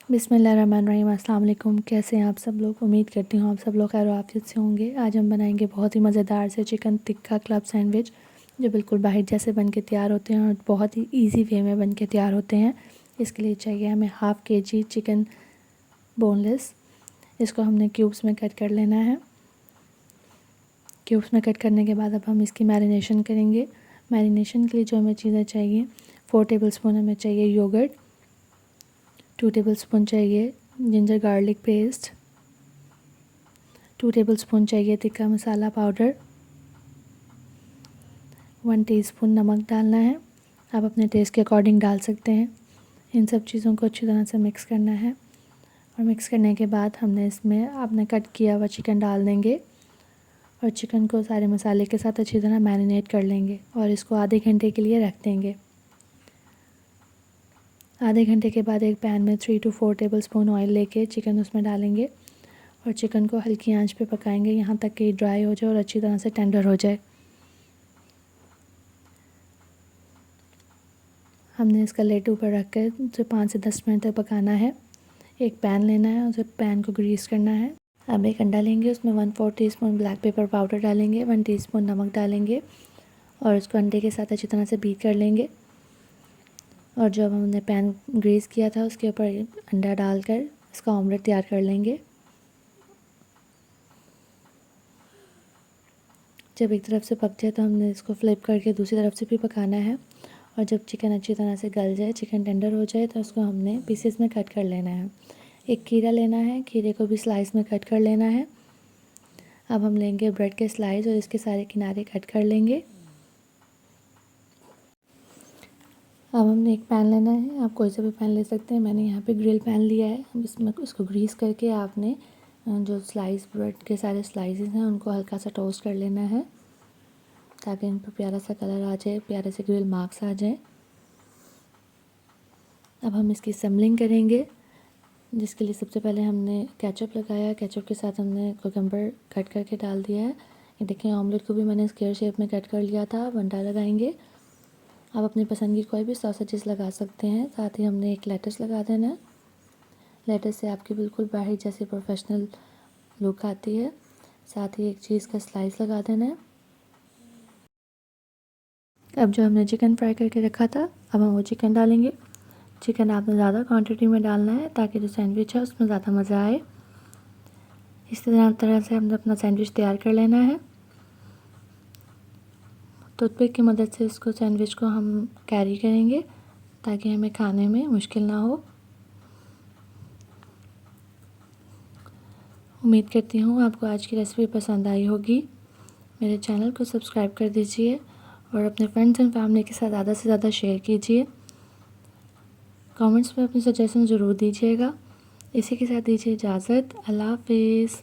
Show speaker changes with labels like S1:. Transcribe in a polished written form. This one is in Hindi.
S1: बिस्मिल्लाहिर्रहमानिर्रहीम। अस्सलाम वालेकुम। कैसे हैं आप सब लोग? उम्मीद करती हूँ आप सब लोग खैर आफियत से होंगे। आज हम बनाएंगे बहुत ही मज़ेदार से चिकन टिक्का क्लब सैंडविच, जो बिल्कुल बाहर जैसे बन के तैयार होते हैं और बहुत ही इजी वे में बन के तैयार होते हैं। इसके लिए चाहिए हमें हाफ़ kg चिकन बोनलेस। इसको हमने क्यूब्स में कट कर लेना है। क्यूब्स में कट करने के बाद अब हम इसकी मैरिनेशन करेंगे। मैरिनेशन के लिए जो हमें चीज़ें चाहिए, 4 टेबलस्पून हमें चाहिए योगर्ट, 2 टेबलस्पून चाहिए जिंजर गार्लिक पेस्ट, 2 टेबलस्पून चाहिए तिक्का मसाला पाउडर, 1 टीस्पून नमक डालना है। आप अपने टेस्ट के अकॉर्डिंग डाल सकते हैं। इन सब चीज़ों को अच्छी तरह से मिक्स करना है और मिक्स करने के बाद हमने इसमें आपने कट किया हुआ चिकन डाल देंगे और चिकन को सारे मसाले के साथ अच्छी तरह मैरिनेट कर लेंगे और इसको आधे घंटे के लिए रख देंगे। आधे घंटे के बाद एक पैन में 3 to 4 टेबलस्पून ऑयल लेके चिकन उसमें डालेंगे और चिकन को हल्की आंच पे पकाएंगे यहाँ तक कि ड्राई हो जाए और अच्छी तरह से टेंडर हो जाए। हमने इसका लेड ऊपर रख कर उसे 5 से 10 मिनट तक पकाना है। एक पैन लेना है, उसे पैन को ग्रीस करना है। अब एक अंडा लेंगे, उसमें 1/4 टीस्पून ब्लैक पेपर पाउडर डालेंगे, 1 टीस्पून नमक डालेंगे और उसको अंडे के साथ अच्छी तरह से बीट कर लेंगे। और जब हमने पैन ग्रीस किया था उसके ऊपर अंडा डालकर इसका ऑमलेट तैयार कर लेंगे। जब एक तरफ से पक जाए तो हमने इसको फ्लिप करके दूसरी तरफ से भी पकाना है और जब चिकन अच्छी तरह से गल जाए, चिकन टेंडर हो जाए तो उसको हमने पीसेस में कट कर लेना है। एक खीरा लेना है, खीरे को भी स्लाइस में कट कर लेना है। अब हम लेंगे ब्रेड के स्लाइस और इसके सारे किनारे कट कर लेंगे। अब हमने एक पैन लेना है, आप कोई सा भी पैन ले सकते हैं। मैंने यहाँ पे ग्रिल पैन लिया है। अब इसमें उसको ग्रीस करके आपने जो स्लाइस ब्रेड के सारे स्लाइसेस हैं उनको हल्का सा टोस्ट कर लेना है ताकि इन पर प्यारा सा कलर आ जाए, प्यारे से ग्रिल मार्क्स आ जाए। अब हम इसकी असम्बलिंग करेंगे, जिसके लिए सबसे पहले हमने केचप लगाया। केचप के साथ हमने कुकम्बर कट करके डाल दिया है। ये देखें, ऑमलेट को भी मैंने स्क्वायर शेप में कट कर लिया था। अब अंडा लगाएंगे। आप अपनी पसंद की कोई भी सॉसेजेस लगा सकते हैं। साथ ही हमने एक लेटस लगा देना है। लेटस से आपकी बिल्कुल बाहर जैसे प्रोफेशनल लुक आती है। साथ ही एक चीज़ का स्लाइस लगा देना है। अब जो हमने चिकन फ्राई करके रखा था, अब हम वो चिकन डालेंगे। चिकन आपने ज़्यादा क्वांटिटी में डालना है ताकि जो सैंडविच है उसमें ज़्यादा मज़ा आए। इस तरह से हमने अपना सैंडविच तैयार कर लेना है। टूथपिक की मदद से इसको सैंडविच को हम कैरी करेंगे ताकि हमें खाने में मुश्किल ना हो। उम्मीद करती हूँ आपको आज की रेसिपी पसंद आई होगी। मेरे चैनल को सब्सक्राइब कर दीजिए और अपने फ्रेंड्स एंड फैमिली के साथ ज़्यादा से ज़्यादा शेयर कीजिए। कमेंट्स में अपनी सजेशन ज़रूर दीजिएगा। इसी के साथ दीजिए इजाज़त। अल्लाह हाफिज़।